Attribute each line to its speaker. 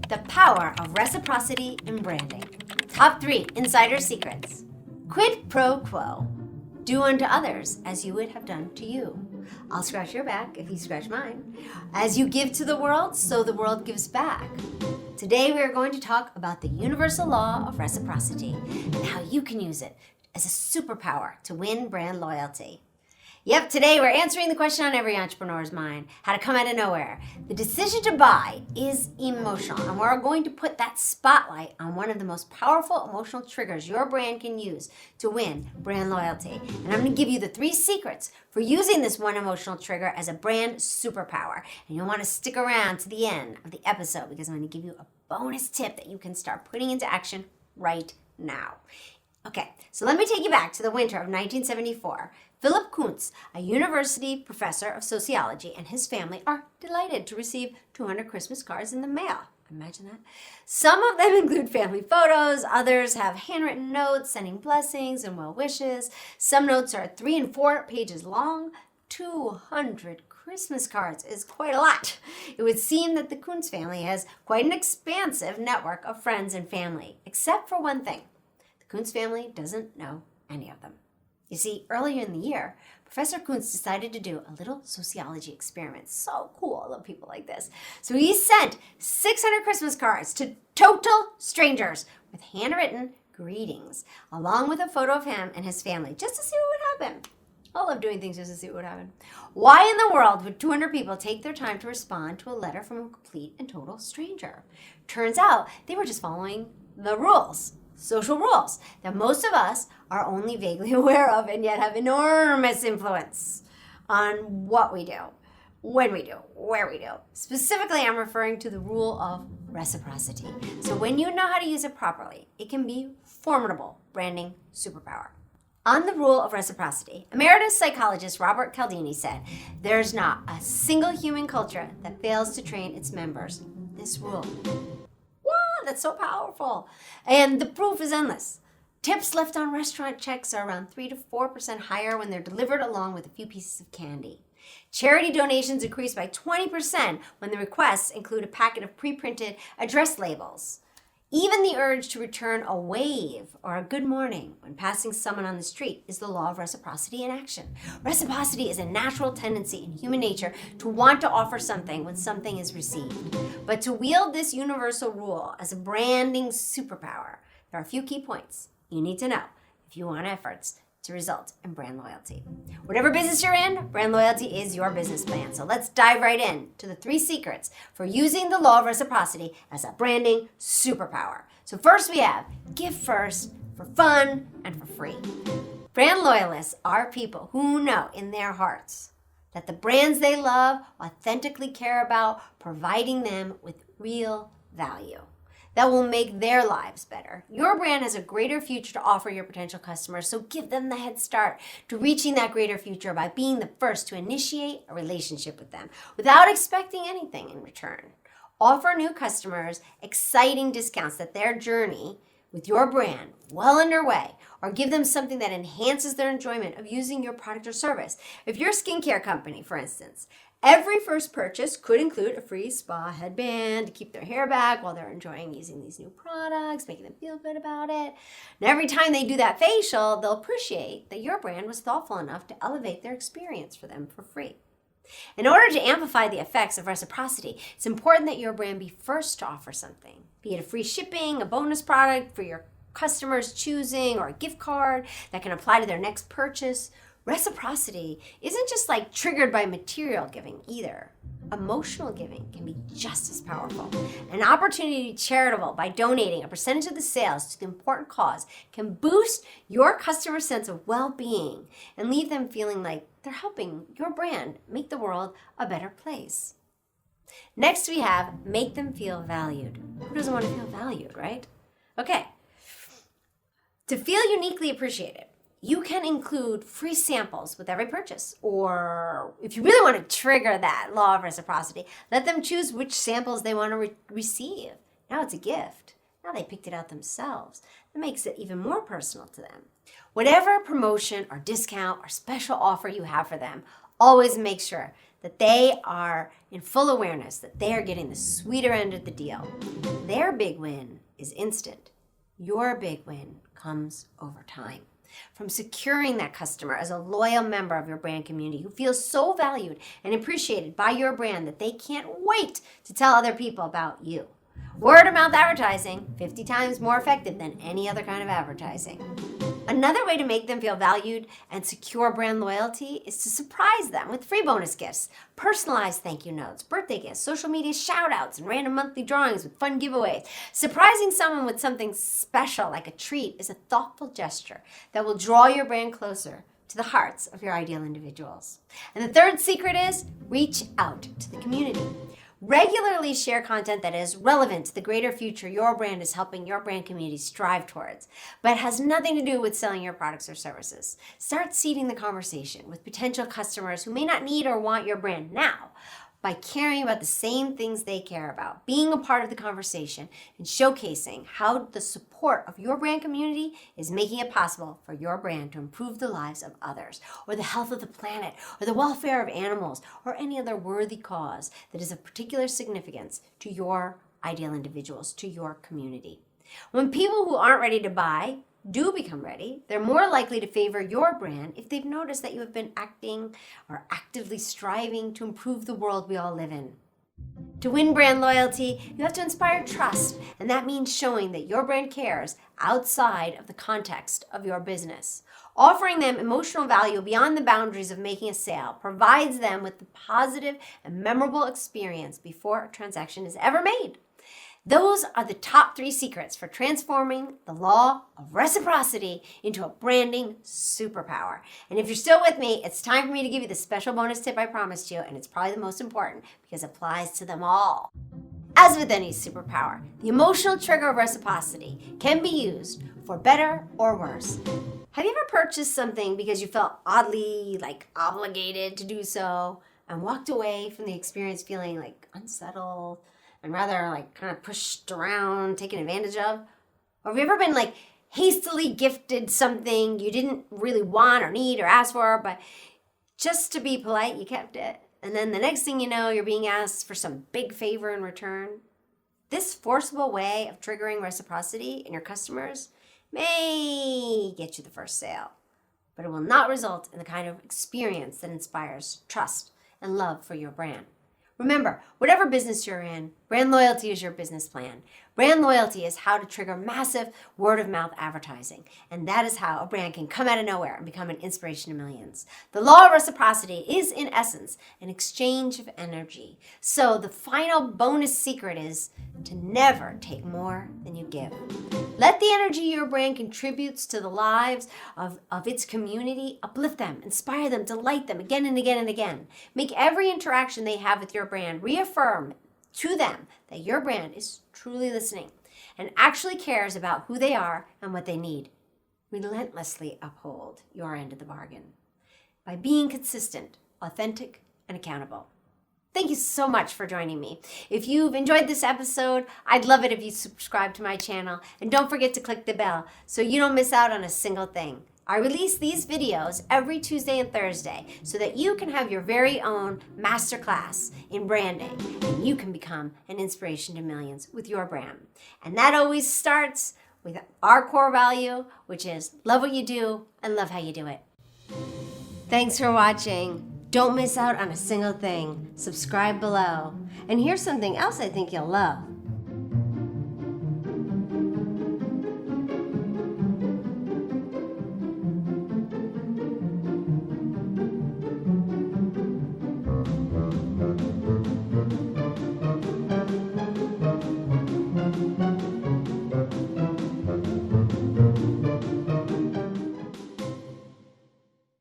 Speaker 1: The power of reciprocity in branding. Top 3 insider secrets. Quid pro quo. Do unto others as you would have done to you. I'll scratch your back if you scratch mine. As you give to the world, so the world gives back. Today we are going to talk about the universal law of reciprocity and how you can use it as a superpower to win brand loyalty. Yep, today we're answering the question on every entrepreneur's mind, how to come out of nowhere. The decision to buy is emotional, and we're going to put that spotlight on one of the most powerful emotional triggers your brand can use to win brand loyalty. And I'm going to give you the 3 secrets for using this one emotional trigger as a brand superpower. And you'll want to stick around to the end of the episode because I'm going to give you a bonus tip that you can start putting into action right now. Okay, so let me take you back to the winter of 1974. Philip Kuntz, a university professor of sociology, and his family are delighted to receive 200 Christmas cards in the mail. Imagine that. Some of them include family photos. Others have handwritten notes sending blessings and well wishes. Some notes are 3 and 4 pages long. 200 Christmas cards is quite a lot. It would seem that the Kuntz family has quite an expansive network of friends and family, except for one thing. The Kuntz family doesn't know any of them. You see, earlier in the year, Professor Kuntz decided to do a little sociology experiment. So cool, I love people like this. So he sent 600 Christmas cards to total strangers with handwritten greetings, along with a photo of him and his family, just to see what would happen. I love doing things just to see what would happen. Why in the world would 200 people take their time to respond to a letter from a complete and total stranger? Turns out they were just following the rules. Social rules that most of us are only vaguely aware of and yet have enormous influence on what we do, when we do, where we do. Specifically, I'm referring to the rule of reciprocity. So when you know how to use it properly, it can be formidable branding superpower. On the rule of reciprocity, emeritus psychologist Robert Cialdini said, "There's not a single human culture that fails to train its members this rule." That's so powerful. And the proof is endless. Tips left on restaurant checks are around 3 to 4% higher when they're delivered along with a few pieces of candy. Charity donations increase by 20% when the requests include a packet of pre-printed address labels. Even the urge to return a wave or a good morning when passing someone on the street is the law of reciprocity in action. Reciprocity is a natural tendency in human nature to want to offer something when something is received. But to wield this universal rule as a branding superpower, there are a few key points you need to know if you want efforts to result in brand loyalty. Whatever business you're in, brand loyalty is your business plan. So let's dive right in to the 3 secrets for using the law of reciprocity as a branding superpower. So first we have give first for fun and for free. Brand loyalists are people who know in their hearts that the brands they love authentically care about providing them with real value that will make their lives better. Your brand has a greater future to offer your potential customers, so give them the head start to reaching that greater future by being the first to initiate a relationship with them without expecting anything in return. Offer new customers exciting discounts that their journey with your brand well underway, or give them something that enhances their enjoyment of using your product or service. If you're a skincare company, for instance, every first purchase could include a free spa headband to keep their hair back while they're enjoying using these new products, making them feel good about it. And every time they do that facial, they'll appreciate that your brand was thoughtful enough to elevate their experience for them for free. In order to amplify the effects of reciprocity, it's important that your brand be first to offer something, be it a free shipping, a bonus product for your customers choosing, or a gift card that can apply to their next purchase. Reciprocity isn't just like triggered by material giving either. Emotional giving can be just as powerful. An opportunity to be charitable by donating a percentage of the sales to the important cause can boost your customer's sense of well-being and leave them feeling like they're helping your brand make the world a better place. Next, we have make them feel valued. Who doesn't want to feel valued, right? Okay. To feel uniquely appreciated, you can include free samples with every purchase. Or if you really want to trigger that law of reciprocity, let them choose which samples they want to receive. Now it's a gift. Now they picked it out themselves. That makes it even more personal to them. Whatever promotion or discount or special offer you have for them, always make sure that they are in full awareness that they are getting the sweeter end of the deal. Their big win is instant. Your big win comes over time. From securing that customer as a loyal member of your brand community who feels so valued and appreciated by your brand that they can't wait to tell other people about you. Word of mouth advertising, 50 times more effective than any other kind of advertising. Another way to make them feel valued and secure brand loyalty is to surprise them with free bonus gifts, personalized thank you notes, birthday gifts, social media shout outs, and random monthly drawings with fun giveaways. Surprising someone with something special like a treat is a thoughtful gesture that will draw your brand closer to the hearts of your ideal individuals. And the third secret is reach out to the community. Regularly share content that is relevant to the greater future your brand is helping your brand community strive towards, but has nothing to do with selling your products or services. Start seeding the conversation with potential customers who may not need or want your brand now by caring about the same things they care about, being a part of the conversation, and showcasing how the support of your brand community is making it possible for your brand to improve the lives of others, or the health of the planet, or the welfare of animals, or any other worthy cause that is of particular significance to your ideal individuals, to your community. When people who aren't ready to buy do become ready, they're more likely to favor your brand if they've noticed that you have been acting or actively striving to improve the world we all live in. To win brand loyalty, you have to inspire trust, and that means showing that your brand cares outside of the context of your business. Offering them emotional value beyond the boundaries of making a sale provides them with the positive and memorable experience before a transaction is ever made. Those are the top 3 secrets for transforming the law of reciprocity into a branding superpower. And if you're still with me, it's time for me to give you the special bonus tip I promised you, and it's probably the most important because it applies to them all. As with any superpower, the emotional trigger of reciprocity can be used for better or worse. Have you ever purchased something because you felt oddly obligated to do so and walked away from the experience feeling unsettled and rather kind of pushed around, taken advantage of? Or have you ever been hastily gifted something you didn't really want or need or ask for, but just to be polite, you kept it? And then the next thing you know, you're being asked for some big favor in return. This forcible way of triggering reciprocity in your customers may get you the first sale, but it will not result in the kind of experience that inspires trust and love for your brand. Remember, whatever business you're in, brand loyalty is your business plan. Brand loyalty is how to trigger massive word-of-mouth advertising, and that is how a brand can come out of nowhere and become an inspiration to millions. The law of reciprocity is, in essence, an exchange of energy. So the final bonus secret is to never take more than you give. Let the energy your brand contributes to the lives of its community uplift them, inspire them, delight them again and again and again. Make every interaction they have with your brand reaffirm to them that your brand is truly listening and actually cares about who they are and what they need. Relentlessly uphold your end of the bargain by being consistent, authentic, and accountable. Thank you so much for joining me. If you've enjoyed this episode, I'd love it if you subscribe to my channel, and don't forget to click the bell so you don't miss out on a single thing. I release these videos every Tuesday and Thursday so that you can have your very own masterclass in branding and you can become an inspiration to millions with your brand. And that always starts with our core value, which is love what you do and love how you do it. Thanks for watching. Don't miss out on a single thing. Subscribe below. And here's something else I think you'll love.